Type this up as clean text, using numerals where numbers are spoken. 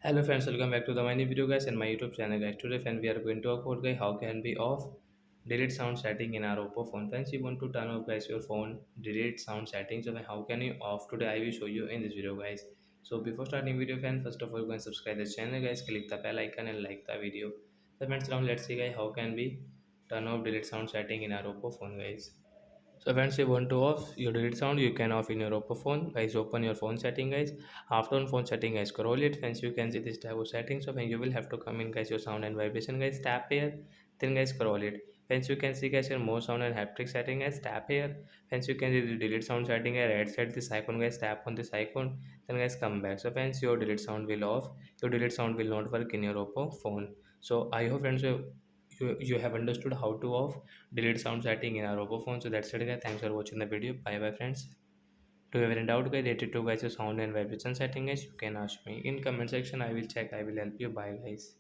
Hello friends, welcome back to the my new video guys and my YouTube channel guys. Today friend we are going to talk about guys how can we off delete sound setting in our Oppo phone. Friends, you want to turn off guys your phone delete sound settings. So how can you off today? I will show you in this video guys. So before starting video friend, first of all go and subscribe the channel guys, click the bell icon and like the video. So friends, now let's see guys how can we turn off delete sound setting in our Oppo phone guys. So once you want to off your delete sound, you can off in your Oppo phone. Guys, open your phone setting, guys. After on phone setting, guys, scroll it. Once you can see this type of settings, so when you will have to come in, guys, your sound and vibration, guys. Tap here, then guys, scroll it. Once you can see, guys, your more sound and haptic setting, guys. Tap here. Once you can see the delete sound setting, guys. Right side this icon, guys. Tap on this icon, then guys, come back. So once your delete sound will off, your delete sound will not work in your Oppo phone. So I hope friends you have understood how to off delete sound setting in our Oppo phone. So that's it guys, thanks for watching the video. Bye bye friends. Do you have any doubt guys related to guys your sound and vibration setting guys, you can ask me in comment section. I will check, I will help you. Bye guys.